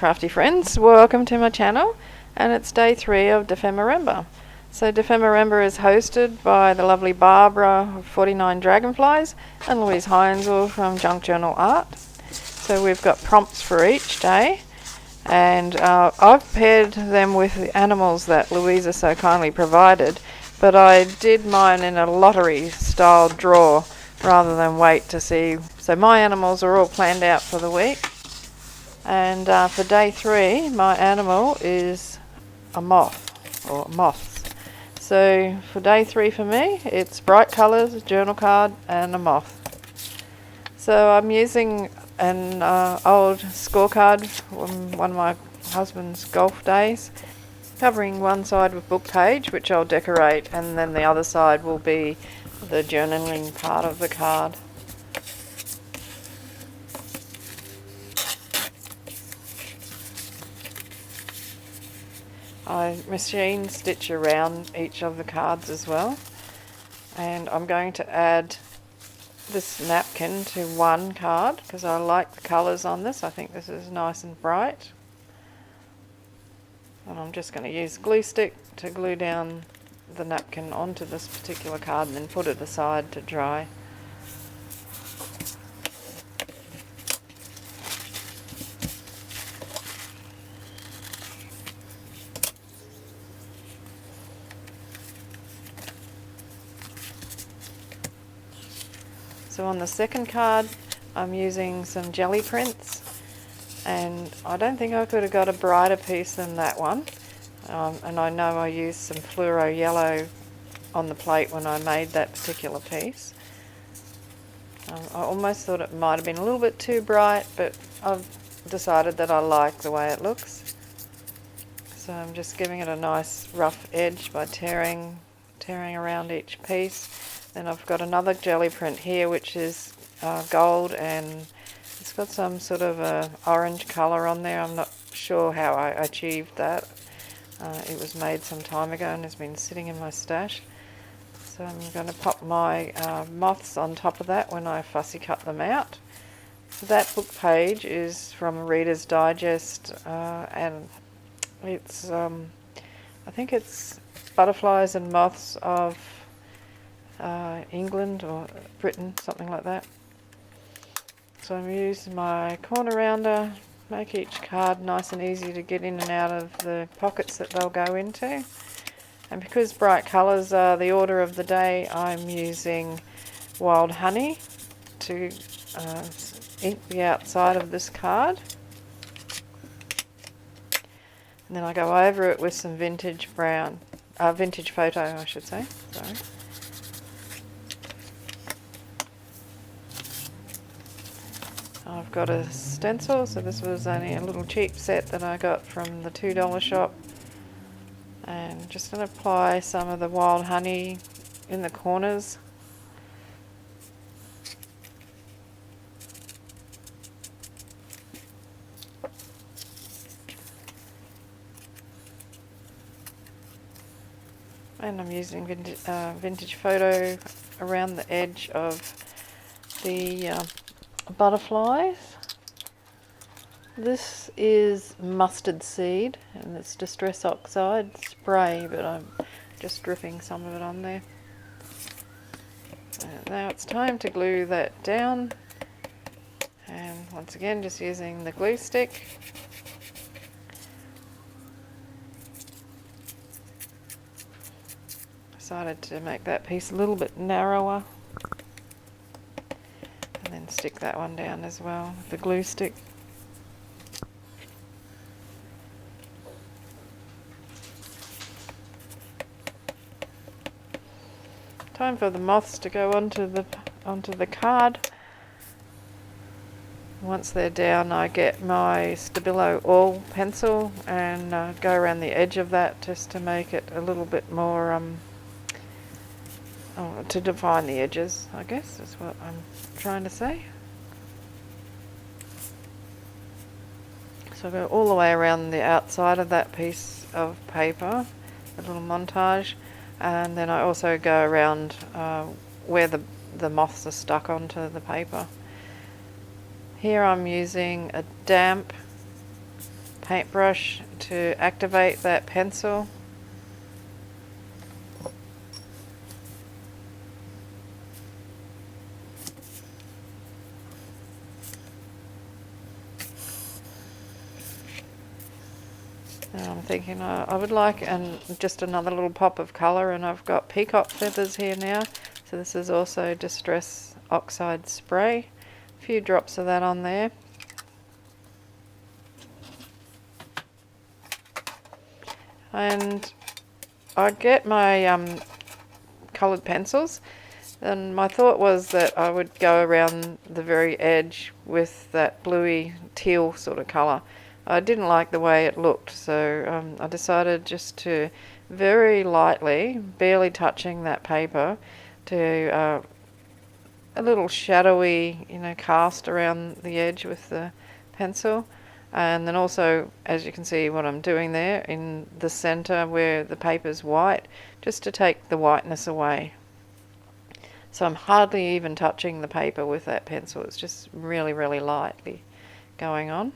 crafty friends, welcome to my channel, and it's day 3 of Dephemerember. So Dephemerember is hosted by the lovely Barbara of 49 Dragonflies and Luise from Junk Journal Art. So we've got prompts for each day, and I've paired them with the animals that Luise so kindly provided, but I did mine in a lottery style draw rather than wait to see. So my animals are all planned out for the week. And for day 3, my animal is a moth, or moths. So for day 3 for me, it's bright colours, a journal card, and a moth. So I'm using an old scorecard from one of my husband's golf days, covering one side with book page, which I'll decorate, and then the other side will be the journaling part of the card. I machine stitch around each of the cards as well, and I'm going to add this napkin to one card because I like the colours on this. I think this is nice and bright, and I'm just going to use glue stick to glue down the napkin onto this particular card and then put it aside to dry. So on the second card, I'm using some jelly prints, and I don't think I could have got a brighter piece than that one. And I know I used some fluoro yellow on the plate when I made that particular piece. I almost thought it might have been a little bit too bright, but I've decided that I like the way it looks. So I'm just giving it a nice rough edge by tearing around each piece. Then I've got another jelly print here, which is gold, and it's got some sort of orange colour on there. I'm not sure how I achieved that. It was made some time ago and has been sitting in my stash. So I'm going to pop my moths on top of that when I fussy cut them out. So that book page is from Reader's Digest, and it's I think it's Butterflies and Moths of England or Britain, something like that. So I'm using my corner rounder, make each card nice and easy to get in and out of the pockets that they'll go into. And because bright colours are the order of the day, I'm using wild honey to ink the outside of this card. And then I go over it with some vintage brown, vintage photo I should say, sorry. I've got a stencil, so this was only a little cheap set that I got from the $2 shop. And just going to apply some of the wild honey in the corners. And I'm using vintage photo around the edge of the butterflies. This is mustard seed, and it's Distress Oxide spray, but I'm just dripping some of it on there. And now it's time to glue that down, and once again just using the glue stick. Decided to make that piece a little bit narrower, and then stick that one down as well with the glue stick. Time for the moths to go onto the card. Once they're down, I get my Stabilo oil pencil and go around the edge of that just to make it a little bit more to define the edges, I guess is what I'm trying to say. So I go all the way around the outside of that piece of paper, a little montage. And then I also go around where the moths are stuck onto the paper. Here I'm using a damp paintbrush to activate that pencil. And I'm thinking I would like just another little pop of colour, and I've got peacock feathers here now. So this is also Distress Oxide Spray. A few drops of that on there. And I get my coloured pencils, and my thought was that I would go around the very edge with that bluey teal sort of colour. I didn't like the way it looked, so I decided just to very lightly, barely touching that paper, to a little shadowy, cast around the edge with the pencil. And then also, as you can see what I'm doing there in the center where the paper's white, just to take the whiteness away. So I'm hardly even touching the paper with that pencil. It's just really, really lightly going on.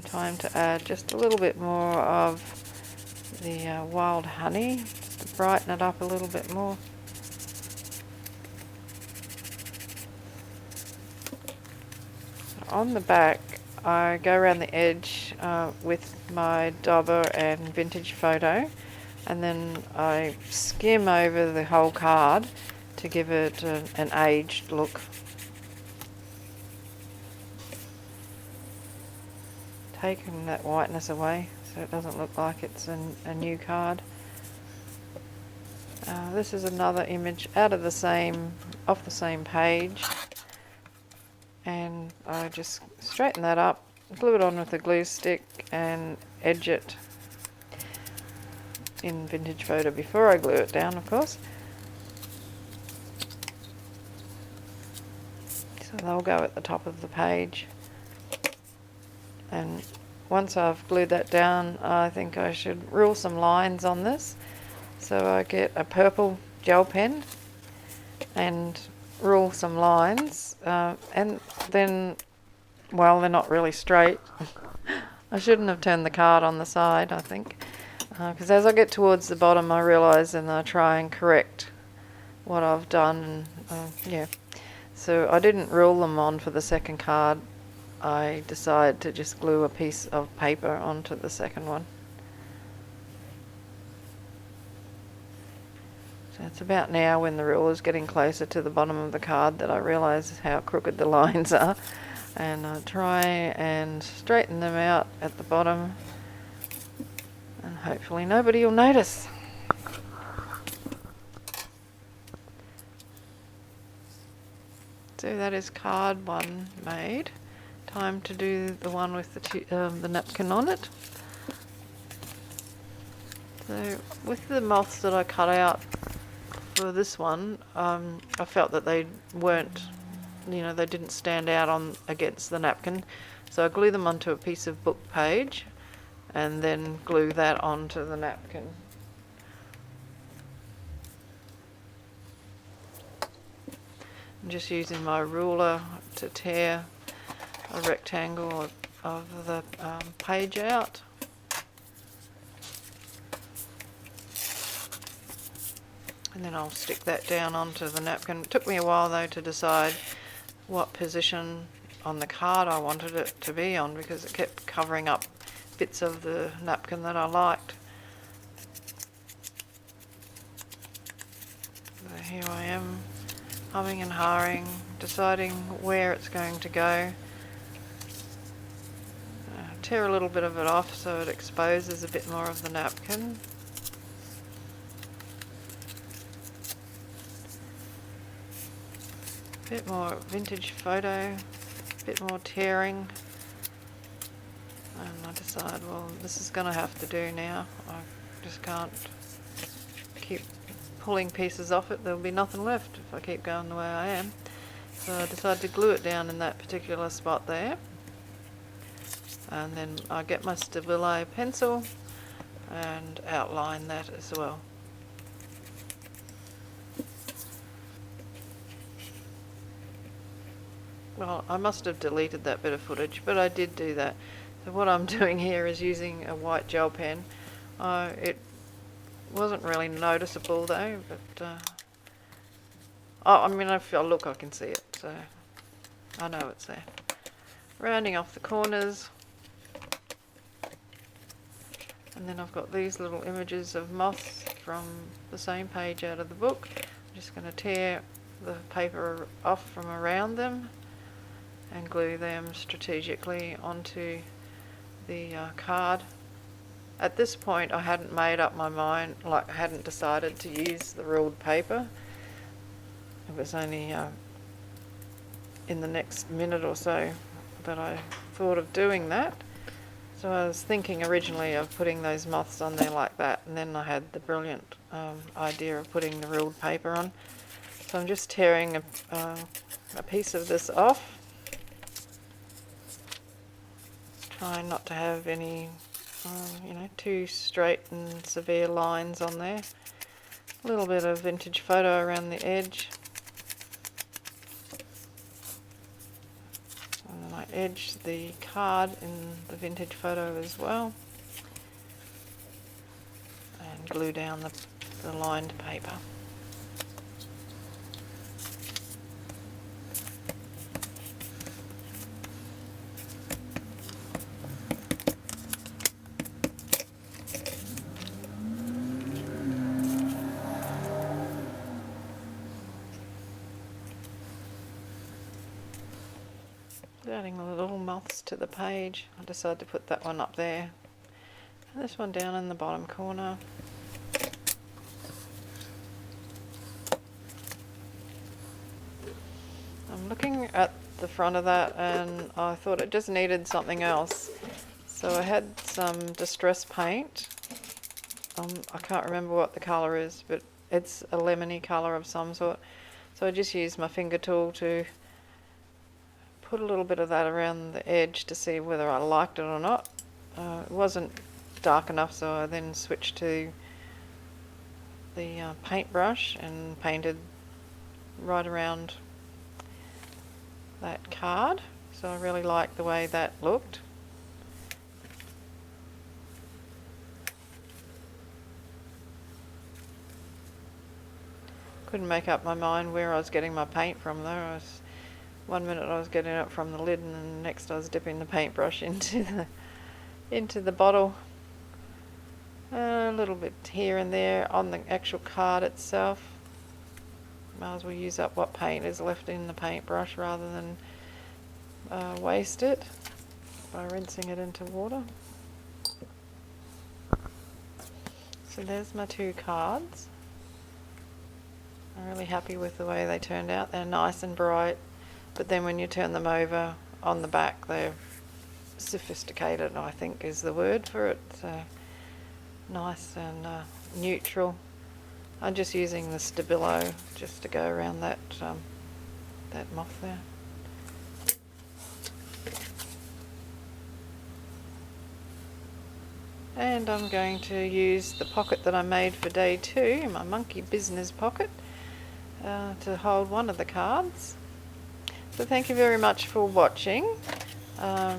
Time to add just a little bit more of the wild honey, just to brighten it up a little bit more. On the back, I go around the edge with my Dauber and Vintage Photo, and then I skim over the whole card to give it an aged look. Taking that whiteness away so it doesn't look like it's a new card. This is another image off the same page, and I just straighten that up, glue it on with a glue stick and edge it in Vintage Photo before I glue it down, of course. So they'll go at the top of the page. And once I've glued that down, I think I should rule some lines on this. So I get a purple gel pen and rule some lines, and then, well, they're not really straight. I shouldn't have turned the card on the side, I think, because as I get towards the bottom I realise, and I try and correct what I've done, and yeah. So I didn't rule them on for the second card. I decided to just glue a piece of paper onto the second one. So it's about now, when the ruler is getting closer to the bottom of the card, that I realise how crooked the lines are, and I try and straighten them out at the bottom, and hopefully nobody will notice. So that is card one made. Time to do the one with the napkin on it. So with the moths that I cut out for this one, I felt that they weren't, they didn't stand out against the napkin. So I glue them onto a piece of book page and then glue that onto the napkin. I'm just using my ruler to tear a rectangle of the page out. And then I'll stick that down onto the napkin. It took me a while though to decide what position on the card I wanted it to be on, because it kept covering up bits of the napkin that I liked. So here I am, humming and hawing, deciding where it's going to go. Tear a little bit of it off so it exposes a bit more of the napkin. A bit more Vintage Photo, a bit more tearing. And I decide, well, this is going to have to do now. I just can't keep pulling pieces off it. There'll be nothing left if I keep going the way I am. So I decided to glue it down in that particular spot there. And then I get my Stabilo pencil and outline that as well. well, I must have deleted that bit of footage, but I did do that. So what I'm doing here is using a white gel pen. It wasn't really noticeable though, but I mean, if I look, I can see it, so I know it's there. Rounding off the corners, and then I've got these little images of moths from the same page out of the book. I'm just going to tear the paper off from around them and glue them strategically onto the card. At this point I hadn't made up my mind, like I hadn't decided to use the ruled paper. It was only in the next minute or so that I thought of doing that. So I was thinking originally of putting those moths on there like that, and then I had the brilliant idea of putting the ruled paper on. So I'm just tearing a piece of this off, trying not to have any too straight and severe lines on there. A little bit of vintage photo around the edge. And then I edge the card in the vintage photo as well. And glue down the lined paper. Adding the little moths to the page. I decided to put that one up there and this one down in the bottom corner. I'm looking at the front of that and I thought it just needed something else, so I had some distress paint. I can't remember what the colour is, but it's a lemony colour of some sort, so I just used my finger tool to put a little bit of that around the edge to see whether I liked it or not. It wasn't dark enough, so I then switched to the paintbrush and painted right around that card. So I really liked the way that looked. Couldn't make up my mind where I was getting my paint from though. One minute I was getting it from the lid, and then the next I was dipping the paintbrush into the bottle. A little bit here and there on the actual card itself. Might as well use up what paint is left in the paintbrush rather than waste it by rinsing it into water. So there's my two cards. I'm really happy with the way they turned out. They're nice and bright. But then when you turn them over on the back, they're sophisticated, I think is the word for it. So nice and neutral. I'm just using the Stabilo just to go around that moth there. And I'm going to use the pocket that I made for day 2, my monkey business pocket, to hold one of the cards. So thank you very much for watching. I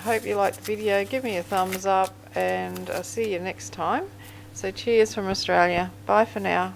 hope you liked the video. Give me a thumbs up and I'll see you next time. So cheers from Australia. Bye for now.